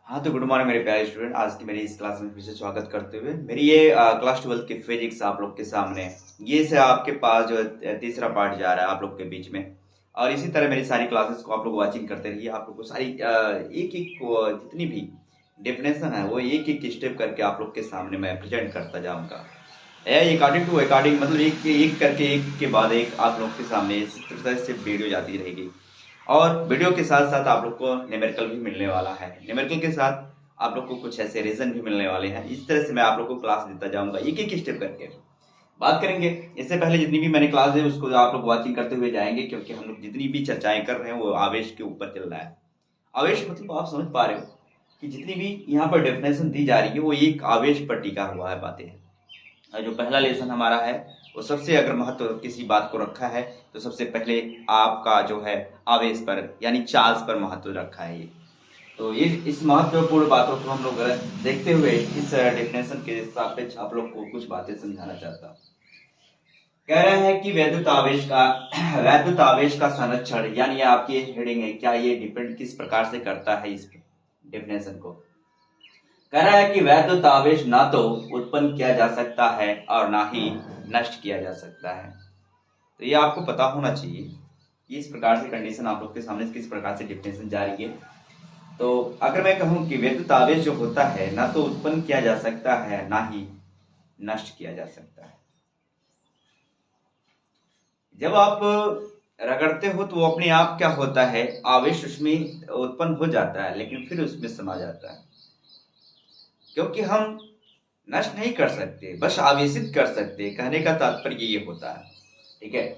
हाँ, तो good morning मेरे प्यारे स्टूडेंट। आज की मेरी इस क्लास में फिर से स्वागत करते हुए मेरी ये क्लास 12 की फिजिक्स आप लोग के सामने है। ये से आपके पास जो है तीसरा पार्ट जा रहा है आप लोग के बीच में। और इसी तरह मेरी सारी क्लासेस को आप लोग वॉचिंग करते रहिए। आप लोग को सारी एक एक जितनी भी डेफिनेशन है वो एक एक स्टेप करके आप लोग के सामने मैं प्रेजेंट करता जाऊँगा। अकॉर्डिंग टू अकॉर्डिंग मतलब एक एक करके एक के बाद एक आप लोग के सामने इस तरह से वीडियो जाती रहेगी। और वीडियो के साथ साथ आप लोग को न्यूमेरिकल भी मिलने वाला है। न्यूमेरिकल के साथ आप लोग को कुछ ऐसे रीजन भी मिलने वाले हैं। इस तरह से मैं आप लोग को क्लास देता जाऊंगा एक एक स्टेप करके बात करेंगे। इससे पहले जितनी भी मैंने क्लास है उसको आप लोग वाचिंग करते हुए जाएंगे, क्योंकि हम लोग जितनी भी चर्चाएं कर रहे हैं वो आवेश के ऊपर चल रहा है। आवेश मतलब आप समझ पा रहे हो कि जितनी भी यहाँ पर डेफिनेशन दी जा रही है वो एक आवेश पर टिका हुआ है बातें हैं। जो पहला लेसन हमारा है वो सबसे अगर महत्व किसी बात को रखा है तो सबसे पहले आपका जो है आवेश पर यानी चार्ज पर महत्व रखा है ये। तो ये इस महत्वपूर्ण बातों को हम लोग देखते हुए इस डेफिनेशन के सापेक्ष आप लोग को कुछ बातें समझाना चाहता हूँ। कह रहा है कि वैद्युत आवेश का संरक्षण, यानी आपकी हेडिंग है, क्या ये डिपेंड किस प्रकार से करता है इस डेफिनेशन को। कह रहा है कि वैद्युत आवेश ना तो उत्पन्न किया जा सकता है और ना ही नष्ट किया जा सकता है। तो ये आपको पता होना चाहिए कि इस प्रकार से कंडीशन आप लोग के सामने किस प्रकार से डिफिनेशन जारी है। तो अगर मैं कहूं कि वैद्युत आवेश जो होता है ना तो उत्पन्न किया जा सकता है ना ही नष्ट किया जा सकता है। जब आप रगड़ते हो तो वो अपने आप क्या होता है, आवेश उसमें उत्पन्न हो जाता है लेकिन फिर उसमें समा जाता है, क्योंकि हम नष्ट नहीं कर सकते, बस आवेशित कर सकते। कहने का तात्पर्य ये होता है, ठीक है।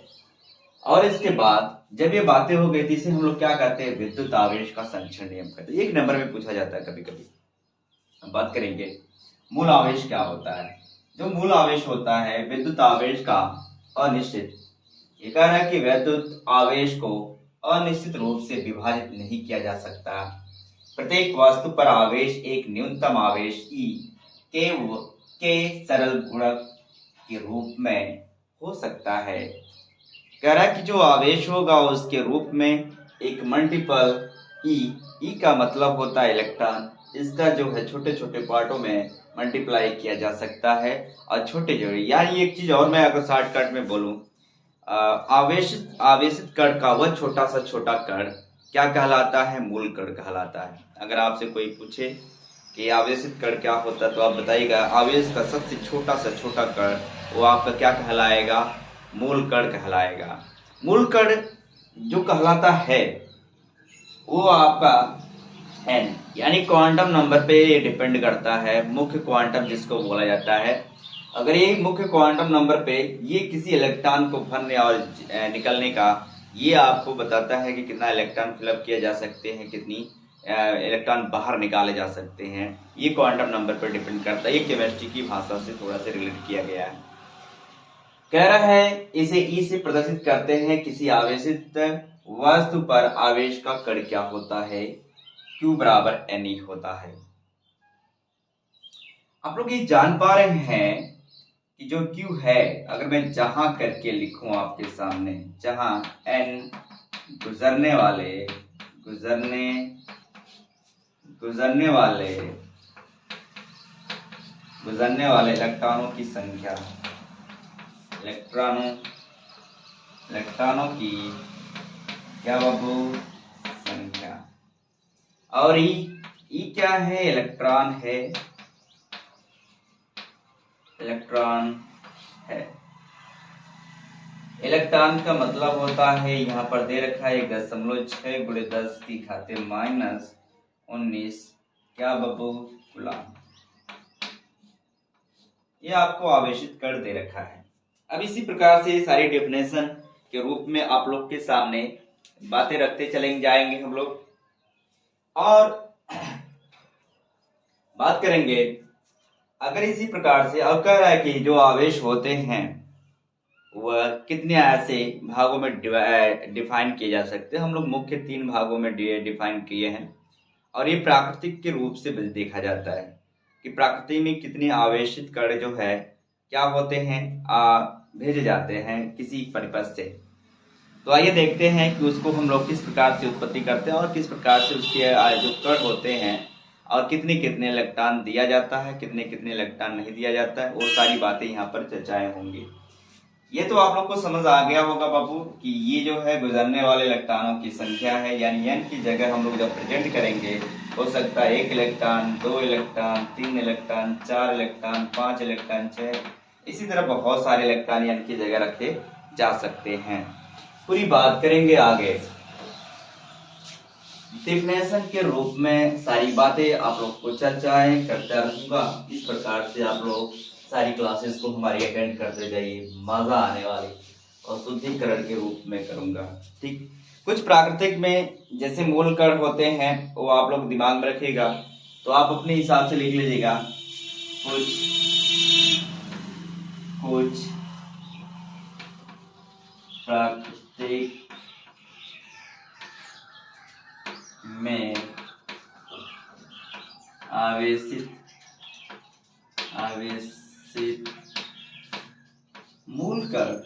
और इसके बाद जब ये बातें हो गई थी, इसे हम लोग क्या कहते हैं, विद्युत आवेश का संरक्षण नियम कहते हैं। एक नंबर में पूछा जाता है कभी कभी। हम बात करेंगे मूल आवेश क्या होता है। जो मूल आवेश होता है विद्युत आवेश का अनिश्चित, ये कह रहा है कि विद्युत आवेश को अनिश्चित रूप से विभाजित नहीं किया जा सकता। प्रत्येक वस्तु पर आवेश एक न्यूनतम आवेश ई के सरल गुणक के रूप में हो सकता है। कह रहा है कि जो आवेश होगा उसके रूप में एक मल्टीपल ई का मतलब होता है इलेक्ट्रॉन। इसका जो है छोटे छोटे पार्टों में मल्टीप्लाई किया जा सकता है और छोटे जोड़े, यानी एक चीज और मैं अगर शॉर्टकट में बोलूं, आवेशित आवेशित कण का वह छोटा सा छोटा कण क्या कहलाता है, मूल कण कहलाता है। अगर आपसे कोई पूछे कि आवेशित कण क्या होता है तो आप बताइएगा आवेश का सबसे छोटा सा छोटा कण वो आपका क्या कहलाएगा, मूल कण कहलाएगा। मूल कण जो कहलाता है वो आपका एन यानी क्वांटम नंबर पे डिपेंड करता है, मुख्य क्वांटम जिसको बोला जाता है। अगर ये मुख्य क्वांटम नंबर पे ये किसी इलेक्ट्रॉन को भरने और निकलने का, ये आपको बताता है कि कितना इलेक्ट्रॉन फिलअप किया जा सकते हैं, कितनी इलेक्ट्रॉन बाहर निकाले जा सकते हैं। ये क्वांटम नंबर पर डिपेंड करता है। ये केमिस्ट्री की भाषा से थोड़ा सा रिलेट किया गया है। कह रहा है इसे ई से प्रदर्शित करते हैं, किसी आवेशित वस्तु पर आवेश का कण क्या होता है, Q बराबर Ne होता है। आप लोग ये जान पा रहे हैं कि जो Q है, अगर मैं जहां करके लिखूं आपके सामने, जहां N गुजरने वाले गुजरने गुजरने वाले गुजरने वाले इलेक्ट्रॉनों की संख्या, इलेक्ट्रॉनों की क्या बाबू, संख्या। और ई क्या है, इलेक्ट्रॉन है, इलेक्ट्रॉन है। इलेक्ट्रॉन का मतलब होता है, यहाँ पर दे रखा है 1.6 × 10⁻⁻19 क्या बाबू, कूलम। ये आपको आवेशित कर दे रखा है। अब इसी प्रकार से सारी डेफिनेशन के रूप में आप लोग के सामने बातें रखते चलेंगे जाएंगे हम लोग। और बात करेंगे अगर इसी प्रकार से, अब कह रहा है कि जो आवेश होते हैं वह कितने ऐसे भागों में डिफाइन किए जा सकते हैं। हम लोग मुख्य 3 भागों में डिफाइन किए हैं। और ये प्राकृतिक के रूप से देखा जाता है कि प्रकृति में कितने आवेशित कण जो है क्या होते हैं, भेजे जाते हैं किसी परिपथ से। तो आइए देखते हैं कि उसको हम लोग किस प्रकार से उत्पत्ति करते हैं और किस प्रकार से उसके जो कण होते हैं और कितने कितने इलेक्ट्रॉन दिया जाता है, कितने कितने इलेक्ट्रॉन नहीं दिया जाता है, वो सारी बातें यहाँ पर चर्चाएं होंगी। ये तो आप लोग को समझ आ गया होगा बाबू कि ये जो है गुजरने वाले इलेक्ट्रॉनों की संख्या है, यानी n की जगह हम लोग जब प्रेजेंट करेंगे हो सकता है 1 electron, 2 electron, 3 electron, 4 electron, 5 electron, 6, इसी तरह बहुत सारे इलेक्ट्रॉन n की जगह रखे जा सकते हैं। पूरी बात करेंगे आगे। डिफिनेशन के रूप में सारी बातें आप लोग को चर्चाएं करता रहूंगा। इस प्रकार से आप लोग सारी क्लासेस को हमारी अटेंड करते जाइए, मजा आने वाली, और शुद्धिकरण के रूप में करूंगा। ठीक, कुछ प्राकृतिक में जैसे मूल कण होते हैं वो आप लोग दिमाग में रखिएगा, तो आप अपने हिसाब से लिख लीजिएगा। कुछ प्राकृतिक में आवेशित मूल कण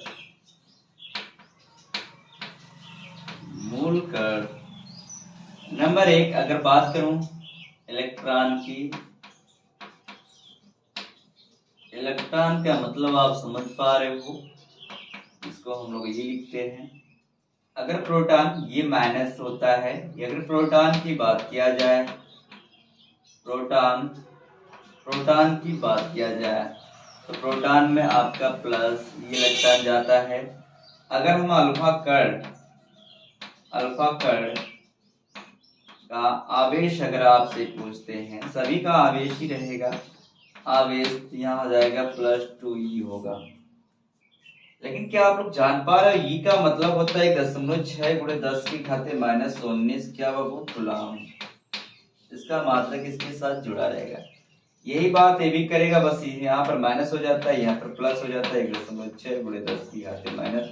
नंबर 1 अगर बात करूं इलेक्ट्रॉन की, इलेक्ट्रॉन का मतलब आप समझ पा रहे हो, इसको हम लोग ये लिखते हैं। अगर प्रोटॉन ये माइनस होता है, अगर प्रोटॉन की बात किया जाए, प्रोटॉन की बात किया जाए तो प्रोटॉन में आपका प्लस ये इलेक्ट्रॉन जाता है। अगर हम अल्फा कण का आवेश अगर आपसे पूछते हैं, सभी का आवेश ही रहेगा, आवेश यहाँ आ जाएगा +2e होगा। लेकिन क्या आप लोग जान पा रहे हो ई का मतलब होता है 1.6 × 10⁻⁻⁹ क्या बाबू कूलम। इसका मात्रक इसके साथ जुड़ा रहेगा। यही बात ये भी करेगा, बस यहाँ पर माइनस हो जाता है, यहाँ पर प्लस हो जाता है 1.6 × 10⁻⁻⁹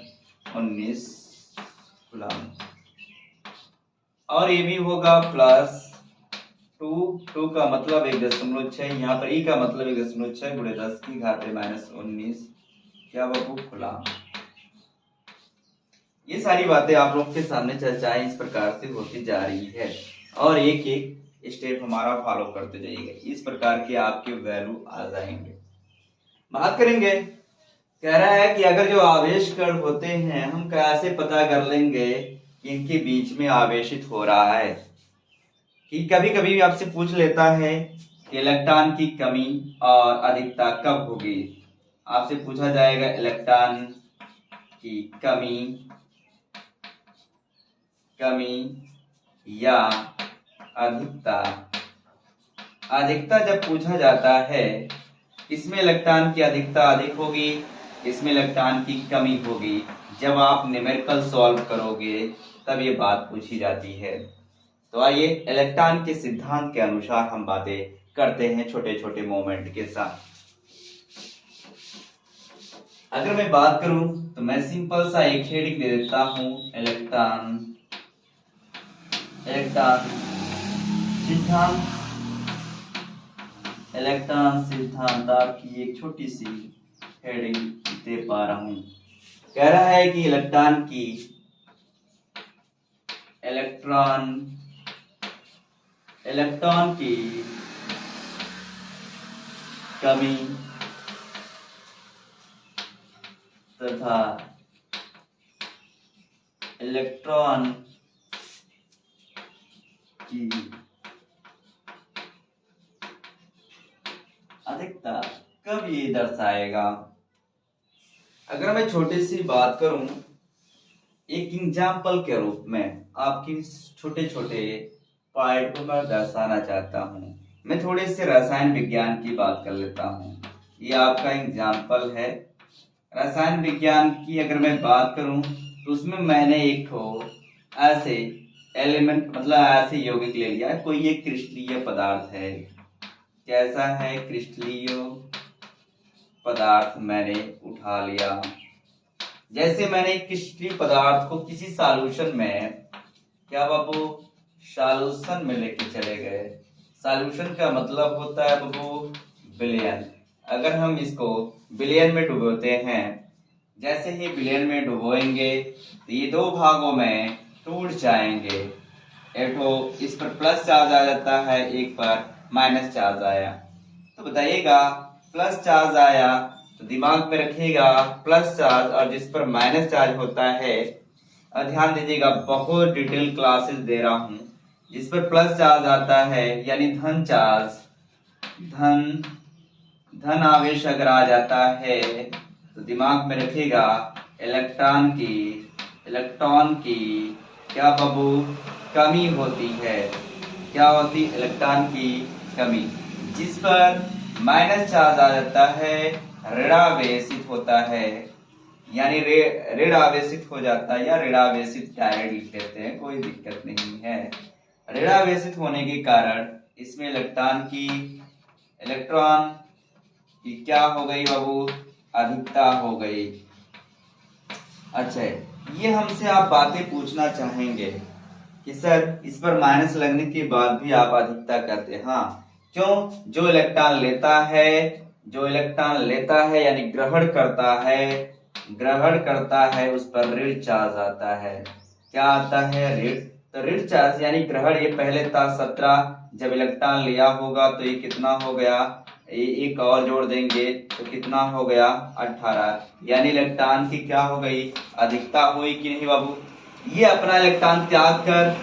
कूलम। और ये भी होगा +2 का मतलब 1.6, यहाँ पर ई का मतलब 1.6 × 10⁻⁻⁹ क्या बाबू कूलम। ये सारी बातें आप लोग के सामने चर्चाएं इस प्रकार से होती जा रही है, और एक एक स्टेप हमारा फॉलो करते जाइएगा, इस प्रकार के आपके वैल्यू आ जाएंगे। बात करेंगे, कह रहा है कि अगर जो आवेश कण होते हैं हम कैसे पता कर लेंगे कि इनके बीच में आवेशित हो रहा है। कि कभी कभी आपसे पूछ लेता है कि इलेक्ट्रॉन की कमी और अधिकता कब होगी। आपसे पूछा जाएगा इलेक्ट्रॉन की कमी या अधिकता जब पूछा जाता है, इसमें इलेक्ट्रॉन की अधिकता अधिक होगी, इसमें इलेक्ट्रॉन की कमी होगी। जब आप न्यूमेरिकल सॉल्व करोगे तब ये बात पूछी जाती है। तो आइए इलेक्ट्रॉन के सिद्धांत के अनुसार हम बातें करते हैं छोटे छोटे मोमेंट के साथ। अगर मैं बात करूं तो मैं सिंपल सा एक हेडिंग दे देता हूं, इलेक्ट्रॉन सिद्धांत आपकी एक छोटी सी हेडिंग दे पा रहा हूं। कह रहा है कि इलेक्ट्रॉन की कमी तथा इलेक्ट्रॉन की अधिकता कब ये दर्शाएगा। अगर मैं छोटी सी बात करूं, एक एग्जाम्पल के रूप में आपकी छोटे छोटे पॉइंट को मैं दर्शाना चाहता हूं। मैं थोड़े से रसायन विज्ञान की बात कर लेता हूं। ये आपका एग्जाम्पल है रसायन विज्ञान की। अगर मैं बात करूं तो उसमें मैंने एक ऐसे एलिमेंट मतलब ऐसे यौगिक ले लिया, कोई एक क्रिस्टलीय पदार्थ है। कैसा है? क्रिस्टलीय पदार्थ मैंने उठा लिया। जैसे मैंने क्रिस्टलीय पदार्थ को किसी सॉल्यूशन में, क्या बाबू, सॉल्यूशन में लेके चले गए। सॉल्यूशन का मतलब होता है बाबू विलयन। अगर हम इसको विलयन में डुबोते हैं, जैसे ही विलयन में डुबोएंगे तो ये दो भागों में टूट जाएंगे। इस पर प्लस चार्ज आ जाता है, एक पर माइनस चार्ज आया। तो बताइएगा प्लस चार्ज आया तो दिमाग में रखिएगा प्लस चार्ज, और जिस पर माइनस चार्ज होता है, और ध्यान दीजिएगा बहुत डिटेल क्लासेस दे रहा हूं, जिस पर प्लस चार्ज आता है यानी धन चार्ज, धन आवेश अगर आ जाता है तो दिमाग में रखिएगा इलेक्ट्रॉन की क्या बाबू कमी होती है। क्या होती? इलेक्ट्रॉन की कमी। जिस पर माइनस चार्ज आ जाता है ऋणावेशित होता है, यानी ऋण आवेशित हो जाता है, या ऋणावेशित डायरेक्ट लिख लेते हैं, कोई दिक्कत नहीं है। ऋणावेशित होने के कारण इसमें इलेक्ट्रॉन की क्या हो गई बाबू? अधिकता हो गई। अच्छा, ये हमसे आप बातें पूछना चाहेंगे कि सर इस पर माइनस लगने के बाद भी आप अधिकता करते हैं। हाँ, क्यों? जो इलेक्ट्रॉन लेता है यानी ग्रहण करता है उस पर ऋण चार्ज आता है। क्या आता है? ऋण। तो ऋण चार्ज यानी ग्रहण, ये पहले था 17, जब इलेक्ट्रॉन लिया होगा तो ये कितना हो गया? एक और जोड़ देंगे तो कितना हो गया? 18, यानी इलेक्ट्रॉन की क्या हो गई? अधिकता हुई कि नहीं बाबू? ये अपना इलेक्ट्रॉन त्याग कर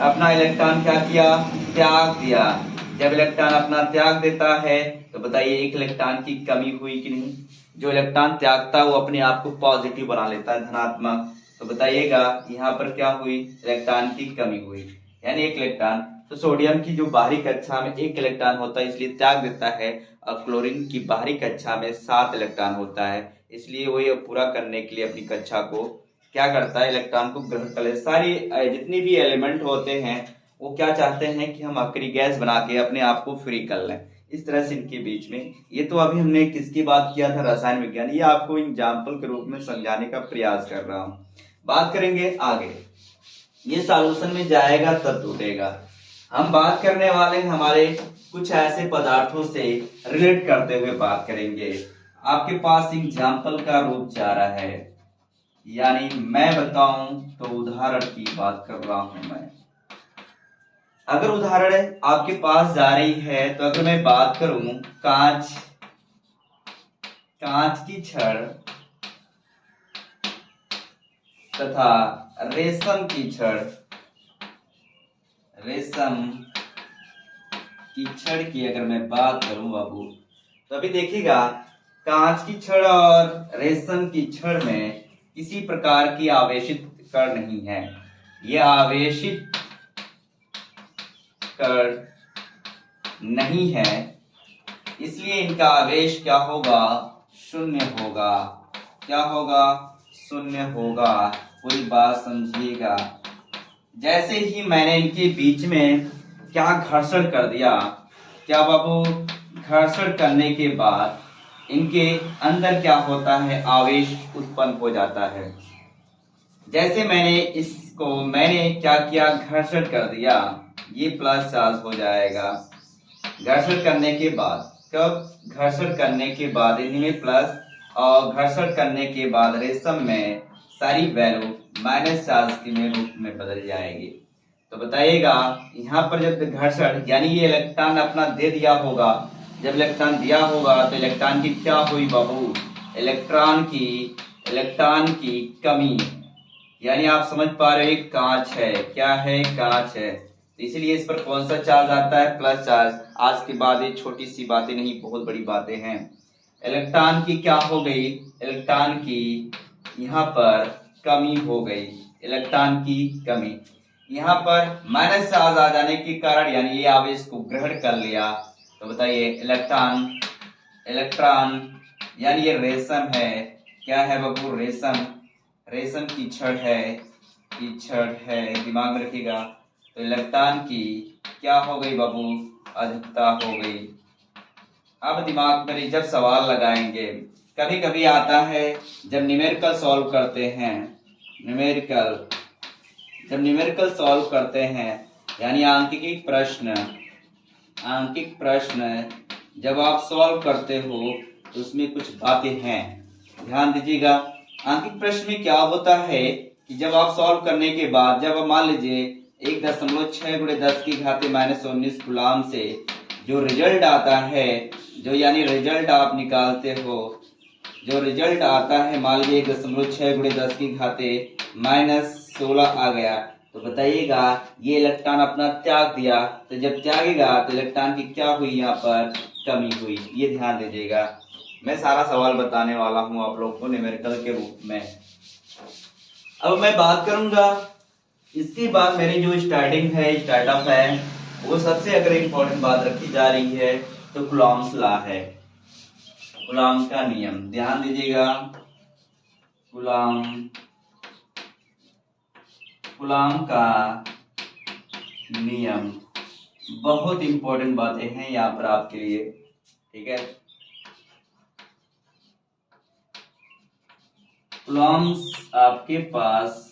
अपना इलेक्ट्रॉन क्या किया? त्याग दिया। जब इलेक्ट्रॉन अपना त्याग देता है तो बताइए एक इलेक्ट्रॉन की कमी हुई कि नहीं? जो इलेक्ट्रॉन त्यागता है वो अपने आप को पॉजिटिव बना लेता है, धनात्मक। तो बताइएगा यहाँ पर क्या हुई? इलेक्ट्रॉन की कमी हुई, यानी एक इलेक्ट्रॉन। तो सोडियम की जो बाहरी कक्षा में 1 इलेक्ट्रॉन होता है इसलिए त्याग देता है, और क्लोरीन की बाहरी कक्षा में 7 इलेक्ट्रॉन होता है, इसलिए वो ये पूरा करने के लिए अपनी कक्षा को क्या करता है? इलेक्ट्रॉन को ग्रहण कर ले। सारी जितनी भी एलिमेंट होते हैं वो क्या चाहते हैं कि हम आखिरी गैस बना के अपने आप को फ्री कर लें। इस तरह से इनके बीच में, ये तो अभी हमने किसकी बात किया था? रसायन विज्ञान। ये आपको एग्जाम्पल के रूप में समझाने का प्रयास कर रहा हूं। बात करेंगे आगे, ये सॉल्यूशन में जाएगा तब टूटेगा। हम बात करने वाले हैं हमारे कुछ ऐसे पदार्थों से रिलेट करते हुए बात करेंगे। आपके पास एग्जाम्पल का रूप जा रहा है, यानी मैं बताऊं तो उदाहरण की बात कर रहा हूं मैं। अगर उदाहरण आपके पास जा रही है तो अगर मैं बात करूं कांच की छड़ तथा रेशम की छड़ की अगर मैं बात करूं बाबू, तो अभी देखिएगा कांच की छड़ और रेशम की छड़ में किसी प्रकार की आवेशित कण नहीं है। ये आवेशित कण नहीं है, इसलिए इनका आवेश क्या होगा? शून्य होगा। क्या होगा? शून्य होगा। पूरी बात समझिएगा। जैसे ही मैंने इनके बीच में क्या घर्षण कर दिया, क्या बाबू? घर्षण करने के बाद इनके अंदर क्या होता है? आवेश उत्पन्न हो जाता है। जैसे मैंने क्या किया? घर्षण कर दिया, ये प्लस चार्ज हो जाएगा। घर्षण करने के बाद, कब? घर्षण करने के बाद इनमें प्लस, और घर्षण करने के बाद रेशम में सारी वैल्यू माइनस चार्ज के रूप में बदल जाएगी। तो बताइएगा यहाँ पर जब घर्षण यानी ये इलेक्ट्रॉन अपना दे दिया होगा, जब इलेक्ट्रॉन दिया होगा तो इलेक्ट्रॉन की क्या हुई बाबू? इलेक्ट्रॉन की कमी, यानी आप समझ पा रहे हो एक कांच है। क्या है? कांच है। तो इसीलिए इस पर कौन सा चार्ज आता है? Plus charge. आज के बाद ये छोटी सी बातें नहीं, बहुत बड़ी बातें हैं। इलेक्ट्रॉन की क्या हो गई? इलेक्ट्रॉन की यहाँ पर कमी हो गई। इलेक्ट्रॉन की कमी, यहाँ पर माइनस चार्ज आ जाने के कारण, यानी ये आवेश को ग्रहण कर लिया। तो बताइए इलेक्ट्रॉन यानी ये रेशम है। क्या है बाबू? रेशम की छड़ है, दिमाग में रखिएगा। तो इलेक्ट्रॉन की क्या हो गई बाबू? अधिकता हो गई। अब दिमाग में जब सवाल लगाएंगे, कभी कभी आता है जब न्यूमेरिकल सॉल्व करते हैं, जब न्यूमेरिकल सॉल्व करते हैं यानी आंकिक प्रश्न जब आप सॉल्व करते हो तो उसमें कुछ बातें हैं, ध्यान दीजिएगा। आंकिक प्रश्न में क्या होता है कि जब आप सॉल्व करने के बाद, जब मान लीजिए 1.6 गुणे 10 की घात -19 कूलम से जो रिजल्ट आता है, जो यानी रिजल्ट आप निकालते हो, जो रिजल्ट आता है मान लीजिए 1.6 गुणे 10 की घात -16 आ गया, तो बताइएगा ये इलेक्ट्रॉन अपना त्याग दिया, तो जब त्यागेगा तो इलेक्ट्रॉन की क्या हुई, यहाँ पर कमी हुई। ये ध्यान दीजिएगा, मैं सारा सवाल बताने वाला हूँ आप लोग को न्यूमेरिकल के रूप में। अब मैं बात करूंगा इसके बाद मेरी जो स्टार्टिंग है, स्टार्टअप है, वो सबसे अगर इम्पोर्टेंट बात रखी जा रही है तो कूलॉम्स लॉ है, कूलॉम का नियम। ध्यान दीजिएगा, कूलॉम का नियम, बहुत इंपॉर्टेंट बातें हैं यहाँ पर आपके लिए, ठीक है। कूलॉम्स आपके पास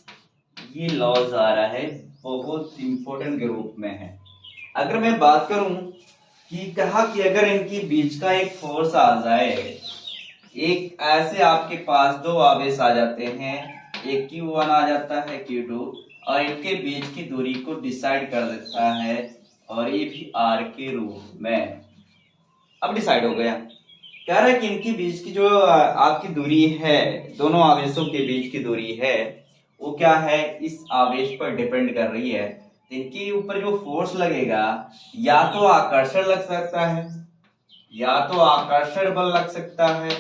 ये लॉज आ रहा है, बहुत इंपॉर्टेंट के रूप में है। अगर मैं बात करूं कि कहा कि अगर इनकी बीच का एक फोर्स आ जाए, एक ऐसे आपके पास दो आवेश आ जाते हैं, एक Q1 आ जाता है, Q2, और इनके बीच की दूरी को डिसाइड कर देता है, और ये भी R के रूप में। अब डिसाइड हो गया, कह रहा है कि इनकी बीच की जो आपकी दूरी है, दोनों आवेशों के बीच की दूरी है, वो क्या है, इस आवेश पर डिपेंड कर रही है। इनके ऊपर जो फोर्स लगेगा, या तो आकर्षण लग सकता है, या तो आकर्षण बल लग सकता है,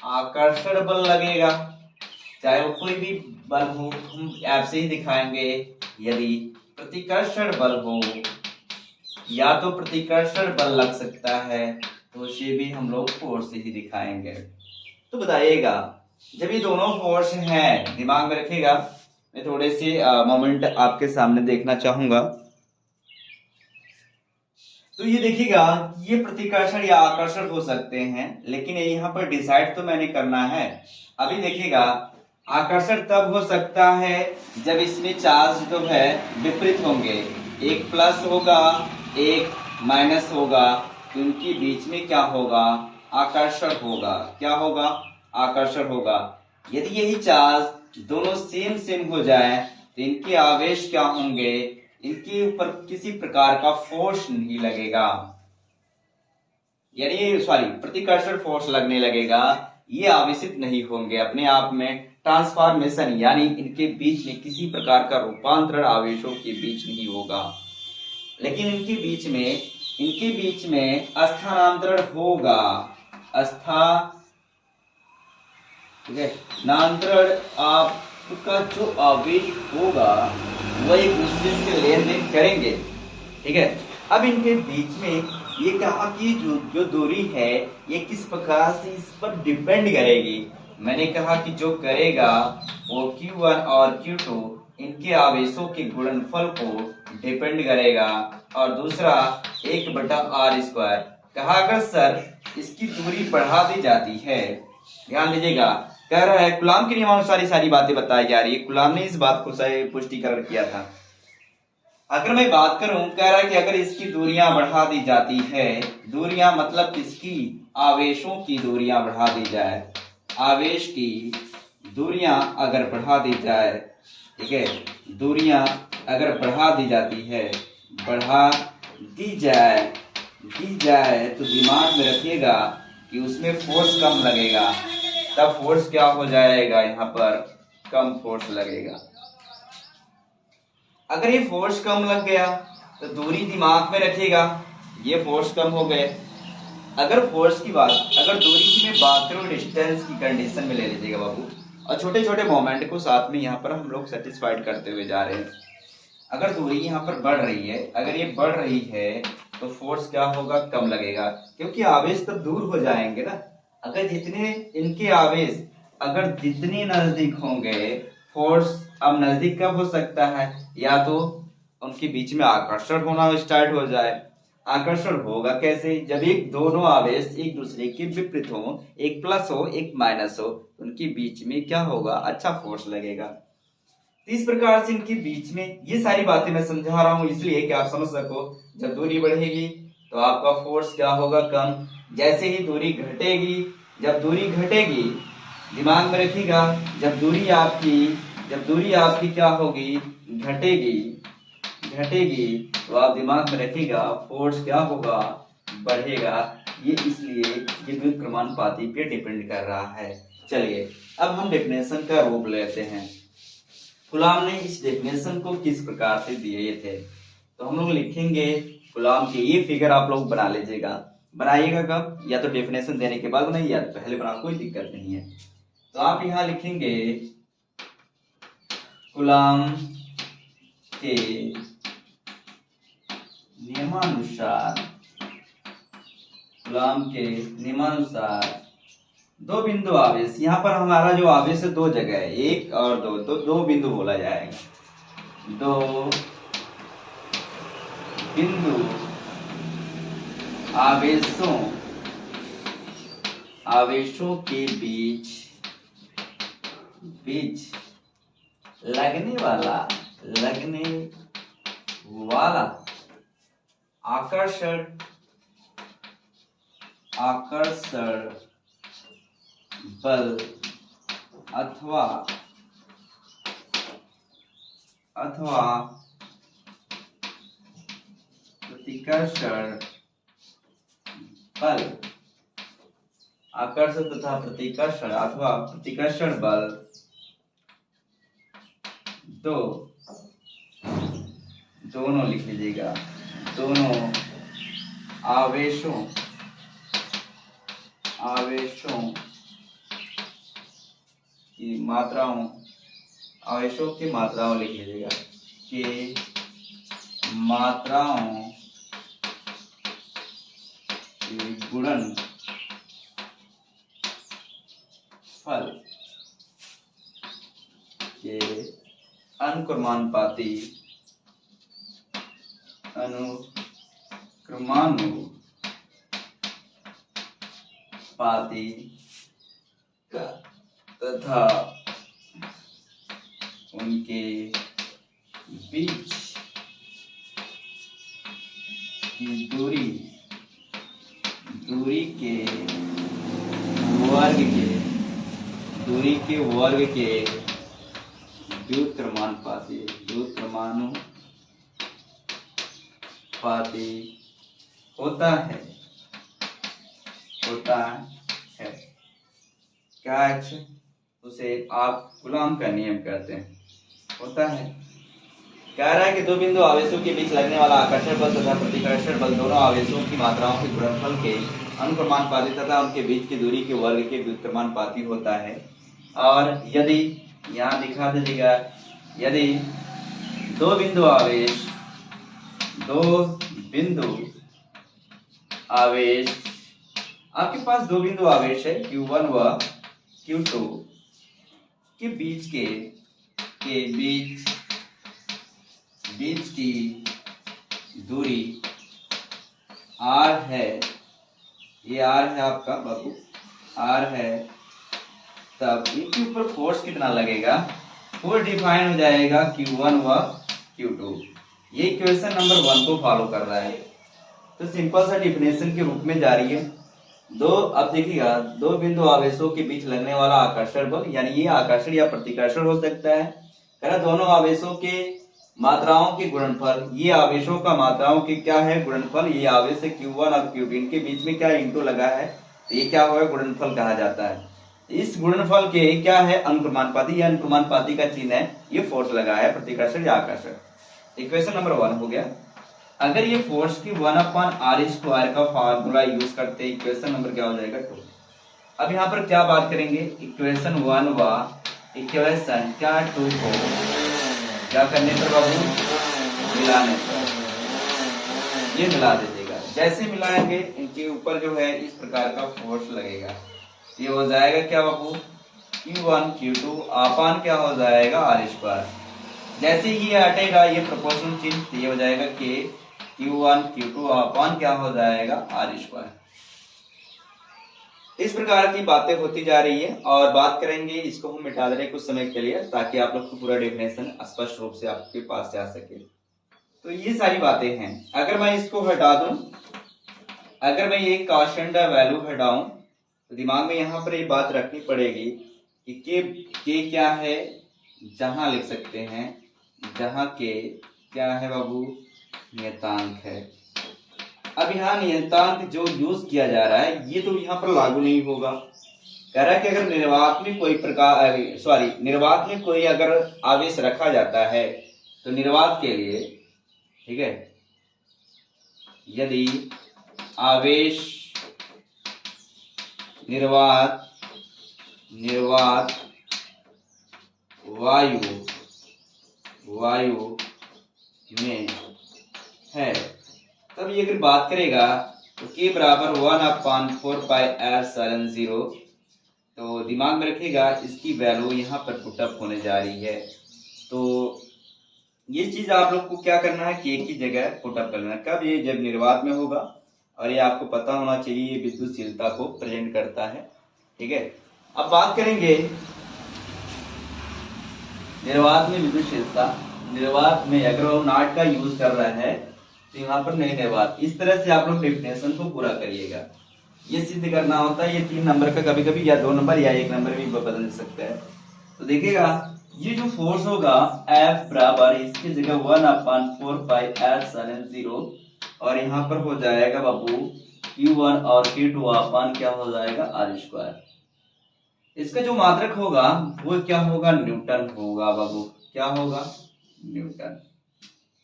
आकर्षण बल लगेगा, चाहे वो कोई भी बल हो, हम ऐसे ही दिखाएंगे। यदि प्रतिकर्षण बल हो, या तो प्रतिकर्षण बल लग सकता है, तो उसे भी हम लोग फोर्स ही दिखाएंगे। तो बताइएगा, जब ये दोनों फोर्स हैं, दिमाग में रखिएगा, मैं थोड़े से मोमेंट आपके सामने देखना चाहूंगा। तो ये देखिएगा, ये प्रतिकर्षण या आकर्षण हो सकते हैं, लेकिन यहाँ पर डिसाइड तो मैंने करना है। अभी देखिएगा, आकर्षण तब हो सकता है जब इसमें चार्ज जो है विपरीत होंगे, एक प्लस होगा, एक माइनस होगा, तो इनके बीच में क्या होगा, आकर्षण होगा। क्या होगा, आकर्षण होगा। यदि यही चार्ज दोनों सेम हो जाए, तो इनके आवेश क्या होंगे, इनके ऊपर किसी प्रकार का फोर्स नहीं लगेगा, यानी प्रतिकर्षण फोर्स लगने लगेगा, ये आवेशित नहीं होंगे अपने आप में। ट्रांसफॉर्मेशन यानी इनके बीच में किसी प्रकार का रूपांतरण आवेशों के बीच नहीं होगा, लेकिन इनके बीच में स्थानांतरण होगा। स्थानांतरण आपका जो आवेश होगा वो एक दूसरे से लेन देन करेंगे, ठीक है। अब इनके बीच में ये कहा कि जो दूरी है ये किस प्रकार से इस पर डिपेंड करेगी। मैंने कहा कि जो करेगा वो Q1 और Q2 इनके आवेशों के गुणनफल को डिपेंड करेगा, और दूसरा 1/r²। कहा अगर सर इसकी दूरी बढ़ा दी जाती है, ध्यान दीजिएगा, कह रहा है कूलॉम के नियमानुसार सारी बातें बताई जा रही है, कूलॉम ने इस बात को सही पुष्टिकरण किया था। अगर मैं बात करूं, कह रहा है कि अगर इसकी दूरियां बढ़ा दी जाती है, दूरियां मतलब इसकी आवेशों की दूरियां बढ़ा दी जाए, आवेश की दूरियां अगर बढ़ा दी जाए, ठीक है, दूरियां अगर बढ़ा दी जाती है, बढ़ा दी जाए तो दिमाग में रखिएगा कि उसमें फोर्स कम लगेगा, तब फोर्स क्या हो जाएगा, यहाँ पर कम फोर्स लगेगा। अगर ये फोर्स कम लग गया तो दूरी दिमाग में रखिएगा, ये फोर्स कम हो गए। अगर फोर्स की बात, अगर दूरी की मैं बात करूं, डिस्टेंस की कंडीशन में ले लीजिएगा बाबू, और छोटे छोटे मोमेंट को साथ में यहाँ पर हम लोग सेटिस्फाइड करते हुए जा रहे हैं। अगर दूरी यहाँ पर बढ़ रही है, अगर ये बढ़ रही है तो फोर्स क्या होगा, कम लगेगा, क्योंकि आवेश तब दूर हो जाएंगे ना। अगर जितने इनके आवेश अगर जितने नजदीक होंगे, फोर्स अब नजदीक कब हो सकता है, या तो उनके बीच में आकर्षण होना स्टार्ट हो जाए। आकर्षण होगा कैसे, जब एक दोनों आवेश एक दूसरे के विपरीत हो, एक प्लस हो एक माइनस हो, उनके बीच में क्या होगा, अच्छा फोर्स लगेगा। इस प्रकार से इनके बीच में ये सारी बातें मैं समझा रहा हूं इसलिए कि आप समझ सको, जब दूरी बढ़ेगी तो आपका फोर्स क्या होगा, कम। जैसे ही दूरी घटेगी, जब दूरी घटेगी, दिमाग में रखिएगा, जब दूरी आपकी क्या होगी, घटेगी, घटेगी तो आप दिमाग में रखिएगा फोर्स क्या होगा, बढ़ेगा। ये इसलिए ये व्युत्क्रमानुपाती पे डिपेंड कर रहा है। चलिए अब हम डेफिनेशन का रूप लेते हैं। कूलाम ने इस डेफिनेशन को किस प्रकार से दिए थे, तो हम लोग लिखेंगे कूलाम के, ये फिगर आप लोग बना लीजिएगा। बनाइएगा कब, या तो डेफिनेशन देने के बाद बनाइए या तो पहले बना, कोई दिक्कत नहीं है। तो आप यहाँ लिखेंगे कूलाम के नियमानुसार, कूलाम के नियमानुसार दो बिंदु आवेश, यहाँ पर हमारा जो आवेश है दो जगह है, एक और दो, तो दो बिंदु बोला जाएगा। दो बिंदु आवेशों के बीच लगने वाला आकर्षण बल अथवा प्रतिकर्षण बल, आकर्षण तथा प्रतिकर्षण अथवा प्रतिकर्षण बल दोनों लिख लीजिएगा, दोनों आवेशों की मात्राओं, आवेशों की मात्राओं लिख लीजिएगा, कि मात्राओं के गुणनफल के अनुक्रमानुपाती तथा उनके बीच की दूरी के वर्ग के व्युत्क्रमानुपाती होता है। क्या है? उसे आप कूलाम का नियम कहते हैं, होता है। कह रहा है कि दो बिंदु आवेशों के बीच लगने वाला आकर्षण बल तथा प्रतिकर्षण बल दोनों आवेशों की मात्राओं के गुणनफल के अनुक्रमानुपाती तथा उनके बीच की दूरी के वर्ग के व्युत्क्रमानुपाती होता है। और यदि यहाँ दिखा दीजिएगा, यदि दो बिंदु आवेश आपके पास दो बिंदु आवेश है Q1 व Q2 के बीच की दूरी R है, ये R है आपका बाबू, R है, तब इनके ऊपर फोर्स कितना लगेगा, फोर्स डिफाइन हो जाएगा Q1 व Q2। ये इक्वेशन नंबर 1 को फॉलो कर रहा है। तो सिंपल सा डिफिनेशन के रूप में जारी है। अब देखिएगा, दो बिंदु आवेशों के बीच लगने वाला आकर्षण बल, यानी ये आकर्षण या प्रतिकर्षण हो सकता है। दोनों आवेशों के मात्राओं के गुणनफल, ये आवेशों का मात्राओं के क्या है गुणनफल, ये आवेश है Q1 और Q2, इनके बीच में क्या इंटू लगा है, तो ये क्या होगा, गुणनफल कहा जाता है। इस गुणनफल के क्या है, अनुक्रमानुपाती, ये अनुक्रमानुपाती का चिन्ह है, ये फोर्स लगा है, प्रतिकर्षण या आकर्षण। इक्वेशन नंबर 1 हो गया। अगर ये फोर्स की 1/r² का फार्मूला यूज करते हैं, इक्वेशन नंबर क्या हो जाएगा 2। अब यहाँ पर क्या बात करेंगे, इक्वेशन 1 व इक्वेशन क्या 2 को क्या करने पर बाबू, मिलाने पर, ये मिला दीजिएगा। जैसे मिलाएंगे इनके ऊपर जो है इस प्रकार का फोर्स लगेगा, ये हो जाएगा क्या बाबू, Q1 Q2 अपान क्या हो जाएगा r²। जैसे ही ये हटेगा ये प्रोपोर्शनल चिन्ह, ये हो जाएगा कि Q1 Q2 अपान क्या हो जाएगा r²। इस प्रकार की बातें होती जा रही है और बात करेंगे, इसको हम मिटा दे रहे हैं कुछ समय के लिए, ताकि आप लोग को पूरा डेफिनेशन स्पष्ट रूप से आपके पास जा सके। तो ये सारी बातें हैं। अगर मैं इसको हटा दूं, अगर मैं ये कांस्टेंट वैल्यू हटाऊं, तो दिमाग में यहाँ पर ये बात रखनी पड़ेगी कि के क्या है, जहां लिख सकते हैं, जहां के क्या है बाबू, नियतांक है। अब यहाँ नियतांक जो यूज किया जा रहा है ये तो यहाँ पर लागू नहीं होगा। कह रहा है कि अगर निर्वात में कोई निर्वात में कोई अगर आवेश रखा जाता है तो निर्वात के लिए, ठीक है, यदि आवेश निर्वात वायु में है, तब ये अगर बात करेगा तो K बराबर 1/4πε0। तो दिमाग में रखिएगा इसकी वैल्यू यहाँ पर पुटअप होने जा रही है। तो ये चीज आप लोग को क्या करना है, K की जगह पुटअप करना है। कब, ये जब निर्वात में होगा, और ये आपको पता होना चाहिए ये विद्युतशीलता को प्रेजेंट करता है, ठीक है। अब बात करेंगे निर्वात में विद्युतशीलता। निर्वात में अगर वो नाट का यूज कर रहा है तो यहाँ पर नहीं निर्वात। इस तरह से आप लोग डेफिनेशन को पूरा करिएगा। ये सिद्ध करना होता है, ये 3 नंबर का कभी कभी या 2 नंबर या 1 नंबर भी बदल सकता है। तो देखिएगा ये जो फोर्स होगा F बराबर, इसकी जगह 1/4πε0 और यहाँ पर हो जाएगा बाबू Q1 और Q2 अपान क्या हो जाएगा R²। इसका जो मात्रक होगा वो क्या होगा, न्यूटन होगा बाबू। क्या होगा, न्यूटन।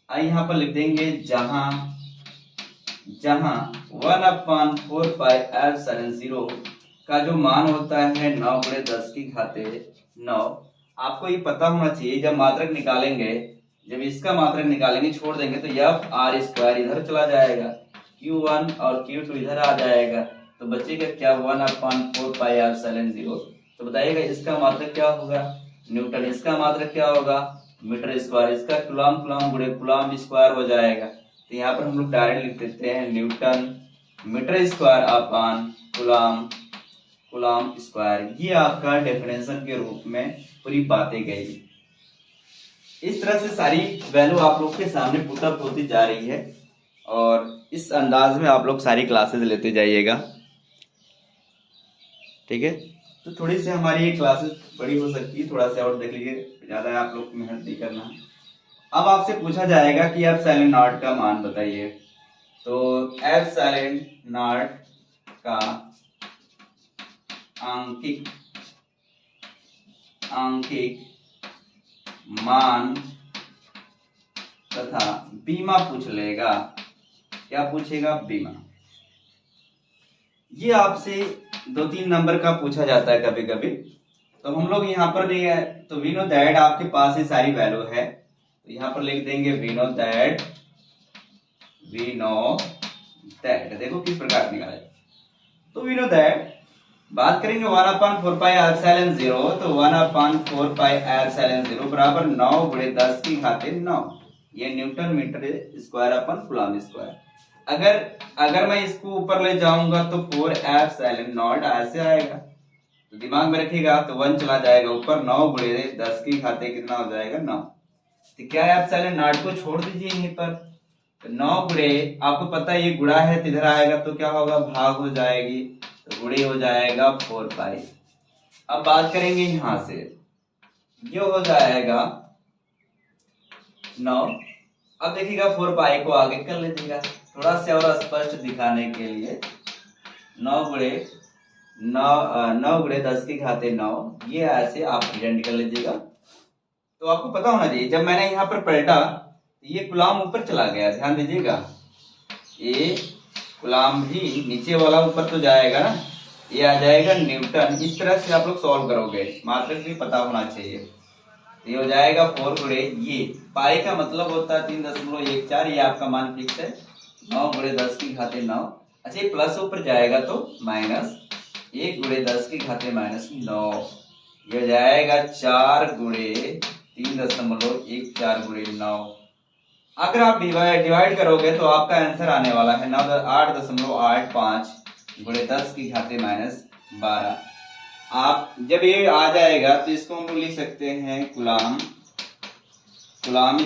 यहाँ पर लिख देंगे जहां 1/4πε0 का जो मान होता है 9×10⁹ आपको ये पता होना चाहिए। जब मात्रक निकालेंगे, जब इसका मात्रक निकालेंगे, छोड़ देंगे तो Fr² इधर चला जाएगा, Q1 और Q2 इधर आ जाएगा, तो बचेगा क्या 1/4πε0। तो बताइएगा इसका मात्रक क्या होगा, न्यूटन। इसका मात्रक क्या होगा, मीटर स्क्वायर। इसका कूलम गुणे कूलम स्क्वायर हो जाएगा। तो यहाँ पर हम लोग डायरेक्ट लिख देते हैं newton metre square upon coulomb square. ये आपका डेफिनेशन के रूप में पूरी बातें गई। इस तरह से सारी वैल्यू आप लोग के सामने पुटअप होती जा रही है और इस अंदाज में आप लोग सारी क्लासेस लेते जाइएगा, ठीक है। तो थोड़ी सी हमारी ये क्लासेस बड़ी हो सकती है, थोड़ा सा और देख लीजिए, ज्यादा आप लोग मेहनत नहीं करना। अब आपसे पूछा जाएगा कि ε0 का मान बताइए। तो ε0 का आंकिक मान तथा बीमा पूछ लेगा। क्या पूछेगा, बीमा। ये आपसे 2-3 नंबर का पूछा जाता है कभी कभी। तो हम लोग यहाँ पर नहीं है, तो वी नो दैट आपके पास ये सारी वैल्यू है, तो यहाँ पर लिख देंगे वी नो दैट। देखो किस प्रकार निकाला है। तो वी नो दैट बात करेंगे 1/4πε0, तो 1/4πε0 बराबर 9×10⁹ ये newton metre square upon coulomb square. अगर मैं इसको ऊपर ले जाऊंगा तो 4ε0 ऐसे आएगा। तो दिमाग में रखिएगा, तो 1 चला जाएगा ऊपर, 9×10⁻⁷ कितना हो जाएगा, 9। तो क्या है, ε0 को छोड़ दीजिए यहीं पर। तो 9 गुणे, आपको पता है ये गुणा है तो इधर आएगा तो क्या होगा, भाग हो जाएगी, तो गुणे हो जाएगा 4π। अब बात करेंगे यहां से, ये हो जाएगा 9। अब देखिएगा 4π को आगे कर लीजिएगा थोड़ा सा और स्पष्ट दिखाने के लिए। 9×10⁹ ये ऐसे आप प्रेजेंट कर लीजिएगा। तो आपको पता होना चाहिए, जब मैंने यहाँ पर पलटा ये कूलम ऊपर चला गया, ध्यान दीजिएगा, ये कूलम भी नीचे वाला ऊपर तो जाएगा ना, ये आ जाएगा न्यूटन। इस तरह से आप लोग सॉल्व करोगे, मात्रक भी पता होना चाहिए। ये हो जाएगा 4 गुणे, ये पाई का मतलब होता है 3.14, ये आपका मान फिक्स है। 9×10⁹ अच्छा, ये प्लस ऊपर जाएगा तो माइनस, 1×10⁻⁹ ये हो जाएगा 4×3.14 अगर आप डिवाइड करोगे तो आपका आंसर आने वाला है 8.85 × 10⁻12। आप जब ये आ जाएगा तो इसको हम लोग लिख सकते हैं कूलम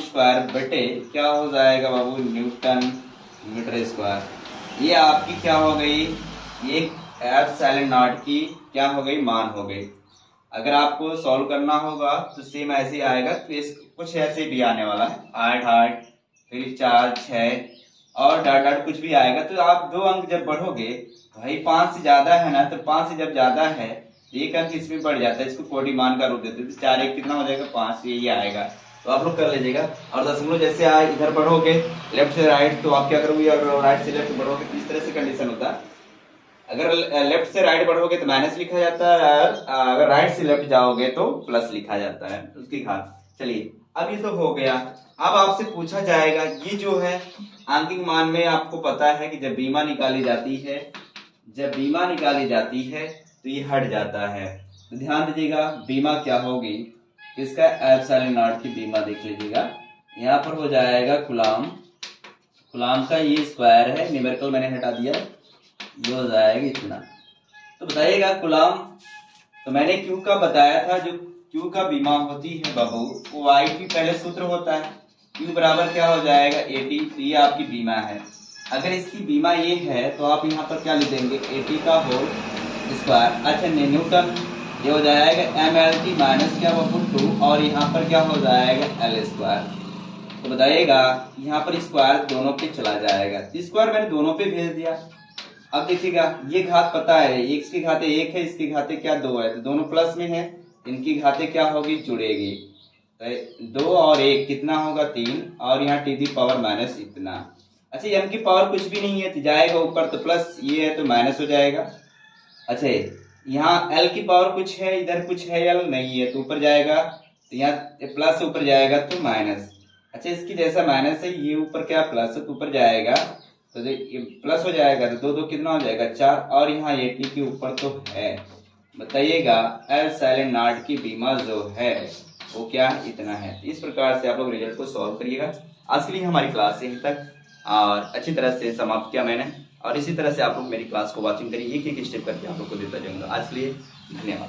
स्क्वायर बटे क्या हो जाएगा बाबू, न्यूटन मीटर स्क्वायर। ये आपकी क्या हो गई, ये ε0 की क्या हो गई, मान हो गई। अगर आपको सॉल्व करना होगा तो सेम ऐसे ही आएगा, तो इस कुछ ऐसे भी आने वाला है 8 8 फिर 4 6 और डॉट डॉट कुछ भी आएगा। तो आप 2 अंक जब बढ़ोगे, भाई 5 से ज्यादा है ना, तो 5 से जब ज्यादा है तो 1 अंक इसमें बढ़ जाता है, इसको कोटि मान का रूप देते हैं। तो 4 1 कितना हो जाएगा 5, यही आएगा। तो आप लोग कर लीजिएगा। और दशमलव जैसे आए इधर बढ़ोगे लेफ्ट से राइट, तो आप क्या करोगे, अगर राइट से लेफ्ट बढ़ोगे तो इस तरह से कंडीशन होता है। अगर लेफ्ट से राइट बढ़ोगे तो माइनस लिखा जाता है, और अगर राइट से लेफ्ट जाओगे तो प्लस लिखा जाता है उसकी घात। चलिए अब ये तो हो गया। अब आपसे पूछा जाएगा, ये जो है आंकिक मान में आपको पता है कि जब बीमा निकाली जाती है, जब बीमा निकाली जाती है तो ये हट जाता है। तो ध्यान दीजिएगा बीमा क्या होगी, इसका एप्सिलॉन नॉट की बीमा देख लीजिएगा। यहाँ पर हो जाएगा कुलाम, कुलाम का ये स्क्वायर है, न्यूमेरिकल मैंने हटा दिया, ये हो जाएगा इतना। तो बताइएगा कुलाम, तो मैंने क्यू का बताया था, जो क्यू का बीमा होती है बाबू, वो वाई की पहले सूत्र होता है, क्यू बराबर क्या हो जाएगा 80। तो ये आपकी बीमा है। अगर इसकी बीमा ये है तो आप यहाँ पर क्या लिख देंगे 80 का होल स्क्वायर। अच्छा न्यूटन, ये हो जाएगा MLT माइनस क्या वो 2, और यहाँ पर क्या हो जाएगा L स्क्वायर। तो बताइएगा यहाँ पर स्क्वायर दोनों पे चला जाएगा, स्क्वायर मैंने दोनों पे भेज दिया। अब देखिएगा ये घात पता है, x की घाते 1 है, इसकी घाते क्या 2 है, तो दोनों प्लस में है, इनकी घाते क्या होगी जुड़ेगी। तो 2 और 1 कितना होगा 3, और यहाँ टी दी पावर माइनस इतना। अच्छा m की पावर कुछ भी नहीं है तो जाएगा ऊपर, तो प्लस ये है तो माइनस हो जाएगा। अच्छा यहाँ l की पावर कुछ है, इधर कुछ है l नहीं है तो ऊपर जाएगा, तो यहाँ प्लस ऊपर जाएगा तो माइनस। अच्छा इसकी जैसा माइनस है, ये ऊपर क्या प्लस है तो ऊपर जाएगा, तो ये प्लस हो जाएगा, तो 2 2 कितना हो जाएगा 4, और यहाँ 80 के ऊपर तो है। बताइएगा एप्सिलॉन नॉट की बीमा जो है वो क्या है, इतना है। इस प्रकार से आप लोग रिजल्ट को सॉल्व करिएगा। आज के लिए हमारी क्लास यहीं तक, और अच्छी तरह से समाप्त किया मैंने, और इसी तरह से आप लोग मेरी क्लास को वॉचिंग करिए, एक एक स्टेप करके आप लोग को देता जाऊंगा। आज के लिए धन्यवाद।